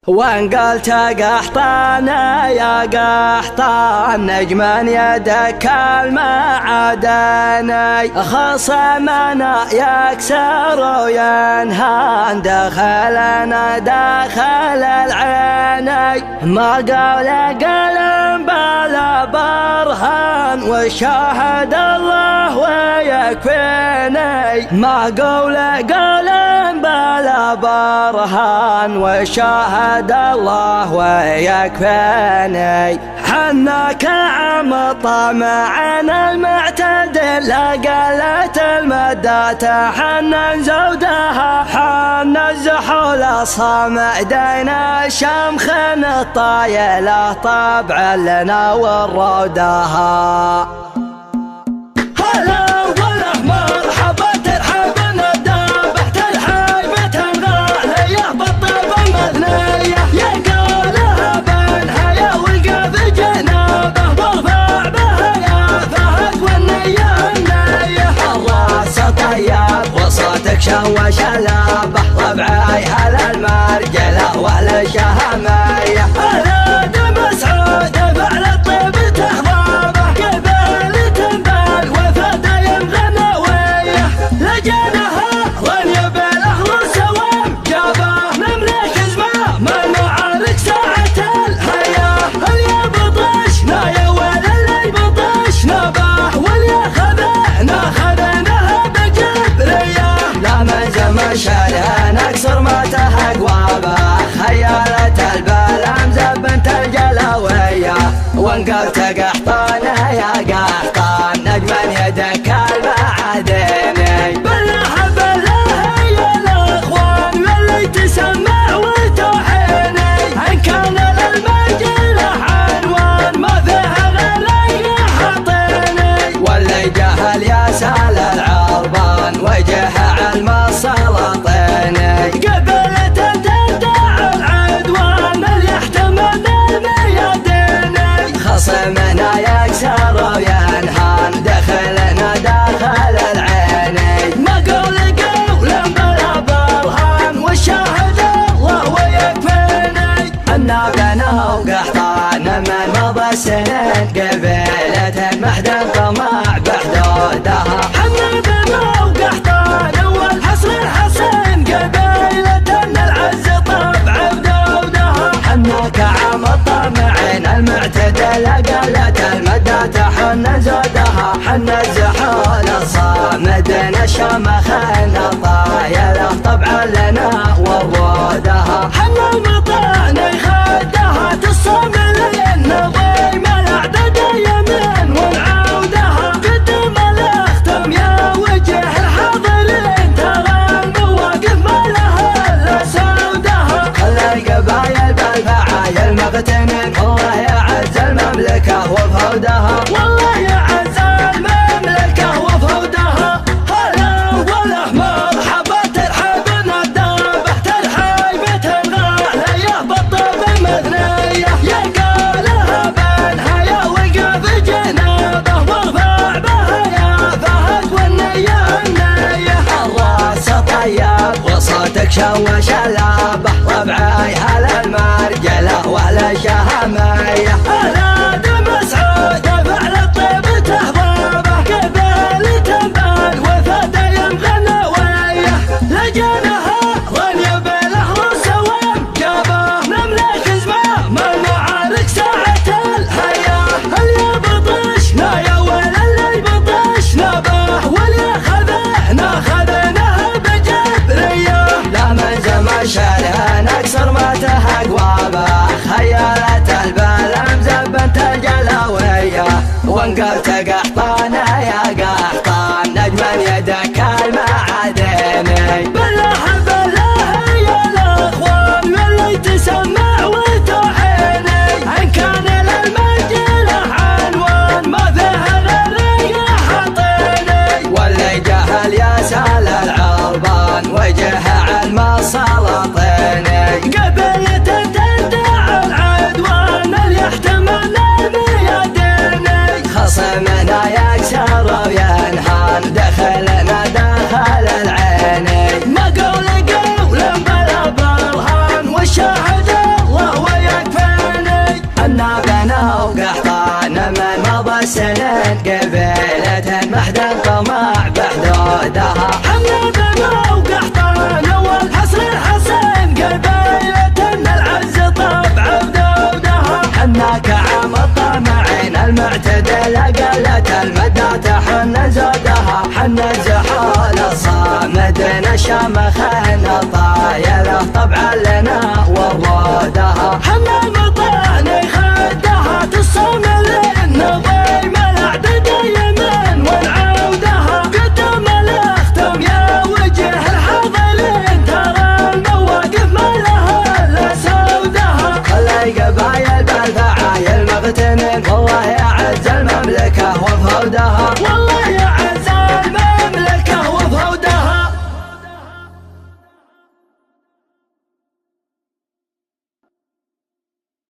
وان قلت قحطان يا قحطان نجما يدك المعدني خصمنا يكسر وينهان دخلنا داخل العيني ما قال قلم بلا برهان وشاهد الله ويكفيني ما قول قلم بلا برهان وشاهد الله ويكفيني حناك عم طمعنا المعتدل قلت المدات حنا زودها حنا الزحول صمدينا شمخ الطايله طبعا لنا والرودها شوش لابه ربعي على المرجله وعلى شهميه انا مسعود فعل الطيب تهضابه قبل تنبال وفد يمغنى ويه لجنها ونيب الاهل سوام جابه مملك زمام من معارك ساعه الحياه اللي بطشنا يا ولد اللي بطشنا به واللي خذنا خذناها بجبريه من زمشرها نكسر ما تهق وابه خيالة البلام زبنت الجلوية وانقلت قحطان يا قحطان نجما يدك المعدني بالله بالله يا الاخوان واللي تسمع وتوحيني ان كان للمجله عنوان ما فيها غير يحطيني واللي جهل يسال العربان وجه المسلطيني قبل تدع العدوان اللي يحتمل المياديني خصمنا يكسر وينهان دخلنا داخل العيني ما قول قولا بلا برهان والشاهد الله ويكفيني انا بنا وقحطان من مضى السنين قبيلة محدن طمع بحدودها حنا بنا وقحطان حسين قبيلة العز طبع بدودها حناك عم الطمعين المعتدل قلت المدات حنا زودها حنا الزحول الصامدين الشمخين الطايله طبعا لنا ورودها حنا المطعن خدها تصملين نظيم الاعداد يمين والعودها قدم الاختم يا وجه الحاضرين المغتنين والله يعز المملكة وفودها والله يعز المملكة وفودها هلا والأحمر حبة ترحب ندابة ترحب تنغالة يا بالطب المثنية يا قالها بينها يا وقف جنابه وارفع بها يا فهد والنية النية الراس طيب وصوتك شوش لابه ربعي على المرجله وعلى شهميه اولاد مسعود فعل الطيب تهضابه قبل تنبال وفد يمغنى ويه لجنها ونيب الاهل سوام جابه مملك زمام من معارك ساعه الحياه اللي بطشنا يا ولد اللي بطشنا به واللي خذناها بجبريه لا من زمشرها نكسر من زادها حنا جحال صامدنا شمخنا طايله طبعا